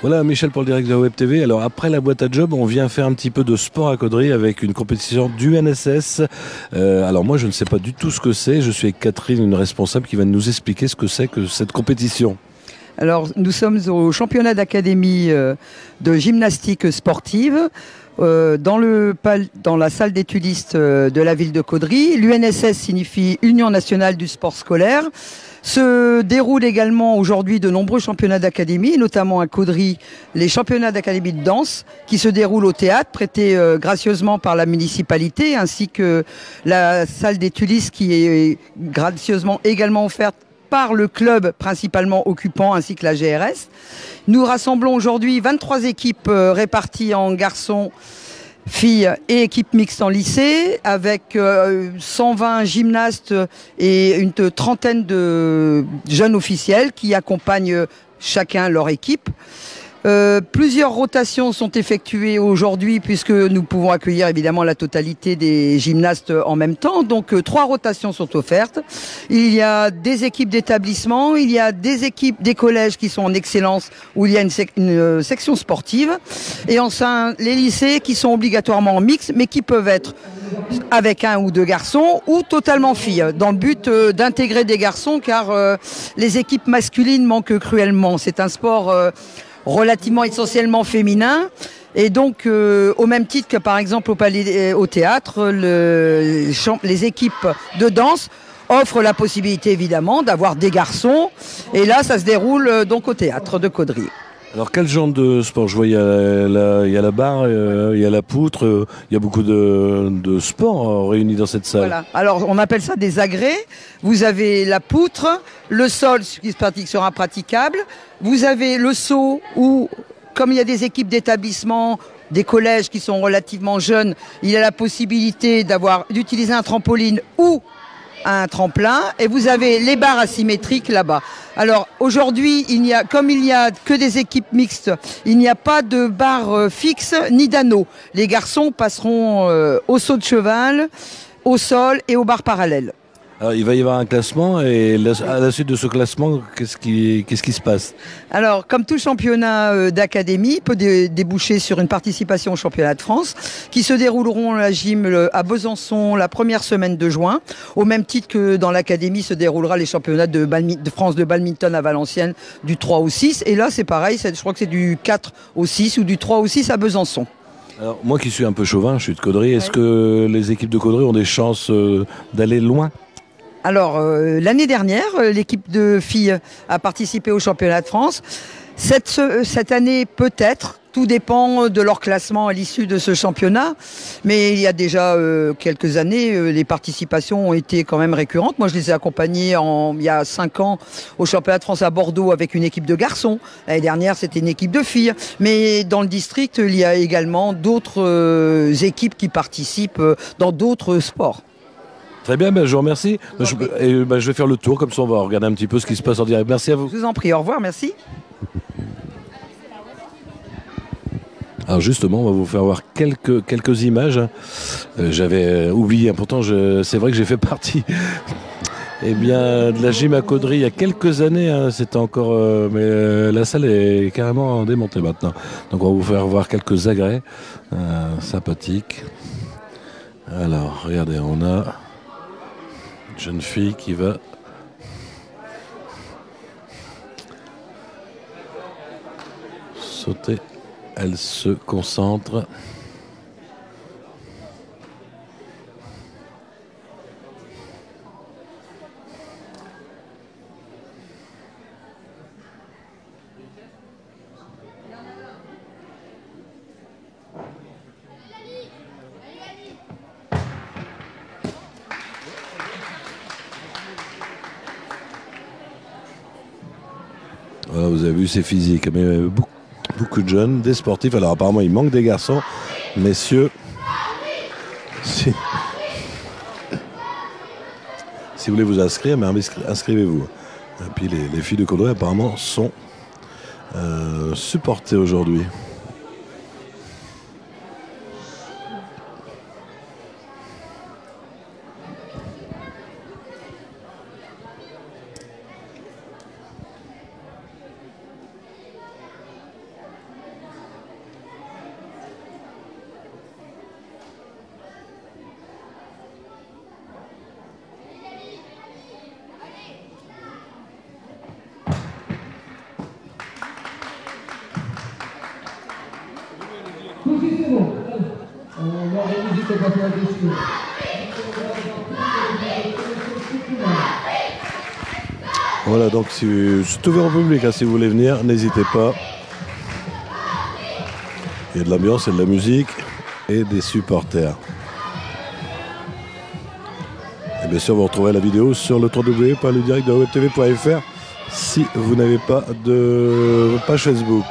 Voilà, Michel pour le direct de la Web TV. Alors après la boîte à job, on vient faire un petit peu de sport à Caudry avec une compétition du NSS. Alors moi, je ne sais pas du tout ce que c'est. Je suis avec Catherine, une responsable, qui va nous expliquer ce que c'est que cette compétition. Alors, nous sommes au championnat d'académie de gymnastique sportive dans la salle d'étudistes de la ville de Caudry. L'UNSS signifie Union nationale du sport scolaire. Se déroulent également aujourd'hui de nombreux championnats d'académie, notamment à Caudry, les championnats d'académie de danse qui se déroulent au théâtre, prêtés gracieusement par la municipalité, ainsi que la salle d'étudistes qui est gracieusement également offerte par le club principalement occupant ainsi que la GRS. Nous rassemblons aujourd'hui 23 équipes réparties en garçons, filles et équipes mixtes en lycée, avec 120 gymnastes et une trentaine de jeunes officiels qui accompagnent chacun leur équipe. Plusieurs rotations sont effectuées aujourd'hui puisque nous pouvons accueillir évidemment la totalité des gymnastes en même temps. Donc 3 rotations sont offertes. Il y a des équipes d'établissement, il y a des équipes des collèges qui sont en excellence où il y a une section sportive et enfin les lycées qui sont obligatoirement mixtes mais qui peuvent être avec 1 ou 2 garçons ou totalement filles dans le but d'intégrer des garçons car les équipes masculines manquent cruellement. C'est un sport relativement essentiellement féminin et donc au même titre que par exemple au théâtre, les équipes de danse offrent la possibilité évidemment d'avoir des garçons et là ça se déroule donc au théâtre de Caudry. Alors quel genre de sport? Je vois il y a la barre, il y a la poutre, il y a beaucoup de sports réunis dans cette salle. Voilà. Alors on appelle ça des agrès. Vous avez la poutre, le sol qui sera praticable. Vous avez le saut où, comme il y a des équipes d'établissement, des collèges qui sont relativement jeunes, il y a la possibilité d'utiliser un trampoline ou un tremplin et vous avez les barres asymétriques là-bas. Alors aujourd'hui, comme il n'y a que des équipes mixtes, il n'y a pas de barres fixes ni d'anneaux. Les garçons passeront au saut de cheval, au sol et aux barres parallèles. Alors, il va y avoir un classement et à la suite de ce classement, qu'est-ce qui se passe? Alors, comme tout championnat d'académie peut déboucher sur une participation au championnat de France qui se dérouleront à la gym à Besançon la première semaine de juin, au même titre que dans l'académie se déroulera les championnats de France de badminton à Valenciennes du 3 au 6. Et là, c'est pareil, je crois que c'est du 4 au 6 ou du 3 au 6 à Besançon. Alors, moi qui suis un peu chauvin, je suis de Caudry, est-ce que les équipes de Caudry ont des chances d'aller loin? Alors, l'année dernière, l'équipe de filles a participé au championnat de France. Cette année, peut-être, tout dépend de leur classement à l'issue de ce championnat. Mais il y a déjà quelques années, les participations ont été quand même récurrentes. Moi, je les ai accompagnées il y a 5 ans au championnat de France à Bordeaux avec une équipe de garçons. L'année dernière, c'était une équipe de filles. Mais dans le district, il y a également d'autres équipes qui participent dans d'autres sports. Très bien, je vous remercie. Je vais faire le tour, comme ça on va regarder un petit peu ce qui se passe en direct. Merci à vous. Je vous en prie, au revoir, merci. Alors justement, on va vous faire voir quelques images. J'avais oublié, pourtant c'est vrai que j'ai fait partie de la gym à Caudry il y a quelques années. C'était encore, mais la salle est carrément démontée maintenant. Donc on va vous faire voir quelques agrès sympathiques. Alors, regardez, on a jeune fille qui va sauter. Elle se concentre. Voilà, vous avez vu, c'est physique, mais beaucoup de jeunes, des sportifs. Alors apparemment, il manque des garçons. Messieurs, si vous voulez vous inscrire, mais inscrivez-vous. Et puis les filles de Caudry apparemment sont supportées aujourd'hui. Voilà, donc c'est ouvert au public, hein, si vous voulez venir, n'hésitez pas. Il y a de l'ambiance, il y a de la musique et des supporters. Et bien sûr, vous retrouverez la vidéo sur le www.ledirect de webtv.fr si vous n'avez pas de page Facebook.